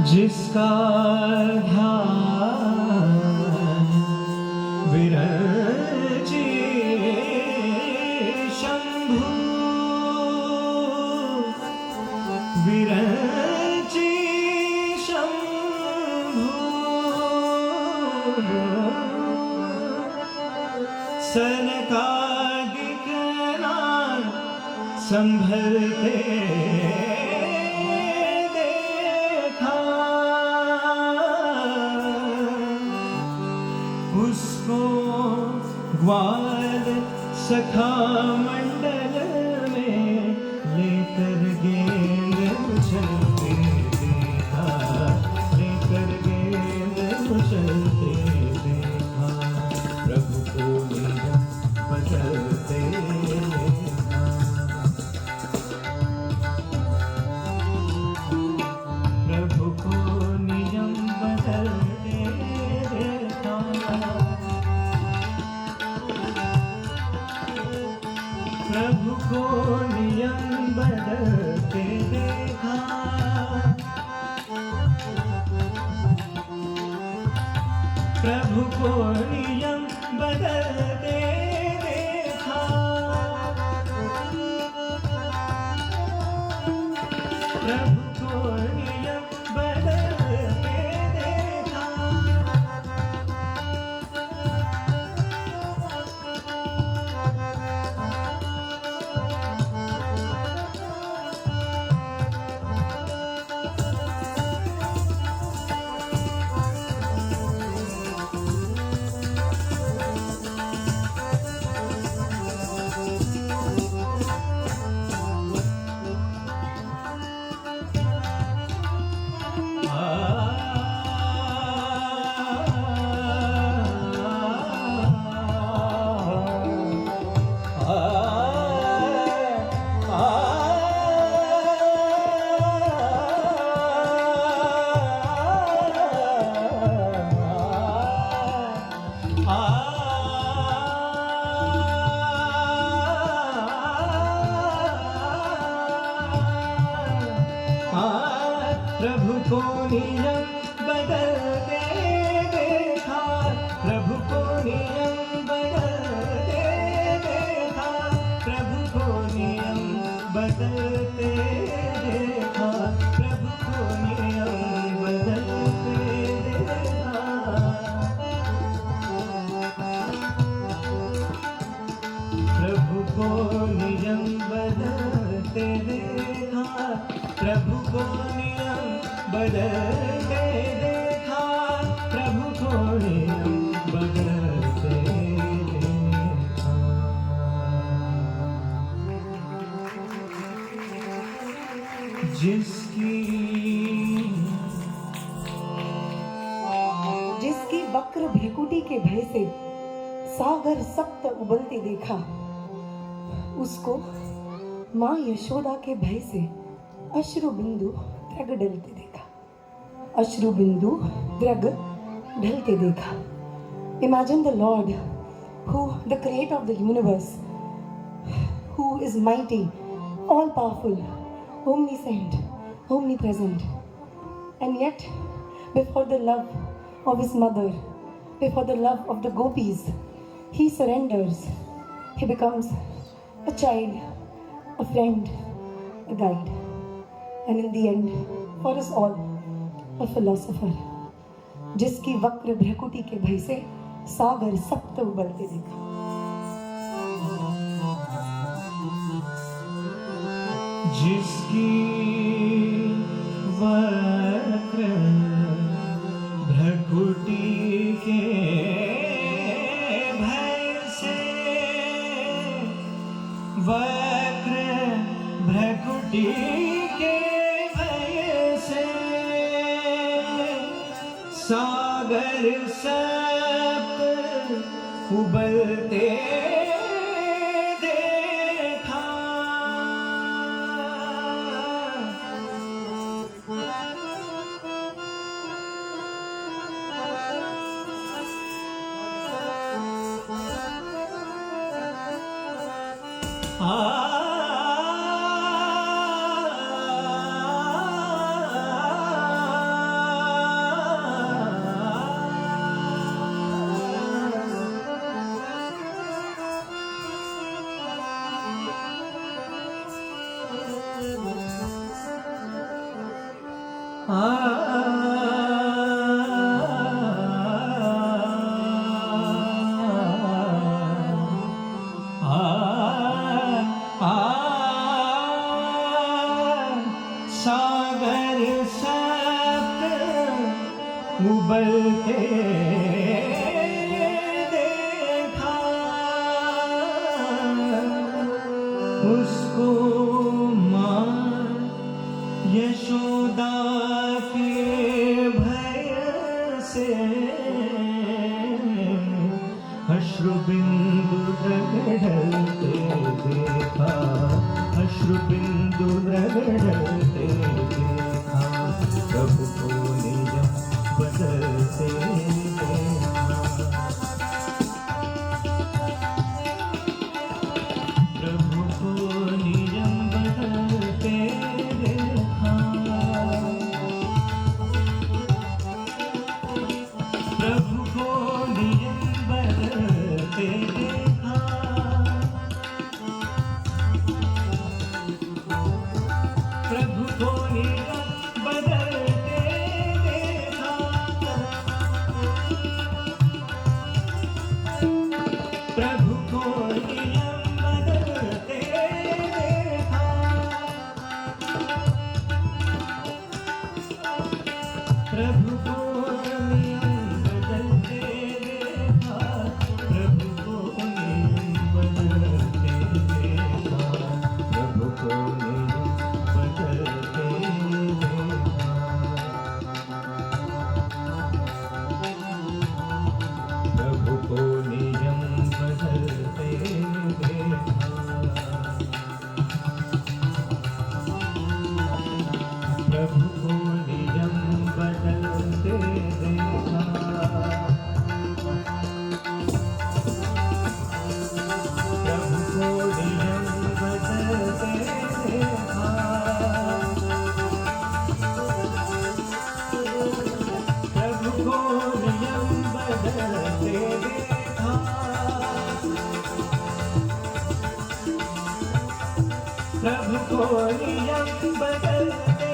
जिसका ध्यान विरचे शंभु विरचे शंभु सनकादिक नाम संभलते ग्वाल सखा मंडल में लेकर गेंद उछलते देखा, लेकर गेंद उछलते देखा, प्रभु को नियम बदलते देखा, प्रभु को नियम बदलते देखा, प्रभु को नियम बदलते देखा, प्रभु को नियम बदलते देखा, प्रभु को नियम बदलते देखा, प्रभु को नियम बदलते देखा, प्रभु को नियम बदलते देखा, प्रभु को नियम बदलते देखा, प्रभु को नियम बदलते देखा, प्रभु को नियम बदलते देखा, प्रभु को नियम बदलते देखा, प्रभु को नियम बदलते देखा। जिसकी वक्र भ्रकुटी के भय से सागर सप्त उबलते देखा, उसको माँ यशोदा के भय से अश्रु बिंदु द्रग ढलते देखा, अश्रु बिंदु द्रग ढलते देखा। Imagine the Lord, who the creator of the universe, who is mighty, all powerful, omniscient, omnipresent, and yet before the love of his mother, before the love of the gopis, he surrenders. He becomes a child, a friend, a guide, and in the end, for us all, a philosopher. जिसकी वक्र भ्रकुटी के भय से सागर सप्त उबलते देखा। जिसकी वक्र भ्रकुटी के भय से, वक्र भ्रकुटी के भय से सागर सप्त उबलते देखा। आ, सागर सप्त उबलते देखा, उसको मां यशोदा के भय से अश्रुबिंदु रगड़ते देखा, अश्रुबिंदु रगड़ते देखा, प्रभु को निज बदलते देखा, प्रभु को निज बदलते देखा, प्रभु को निज बदलते देखा, प्रभु को निज बदलते देखा, प्रभु को निज बदलते देखा, प्रभु को नियम बदलते देखा, प्रभु को नियम बदलते देखा, प्रभु को नियम बदलते देखा, प्रभु को नियम बदलते देखा, प्रभु को नियम बदलते देखा, प्रभु को नियम बदलते देखा, प्रभु को नियम बदलते देखा, प्रभु को नियम बदलते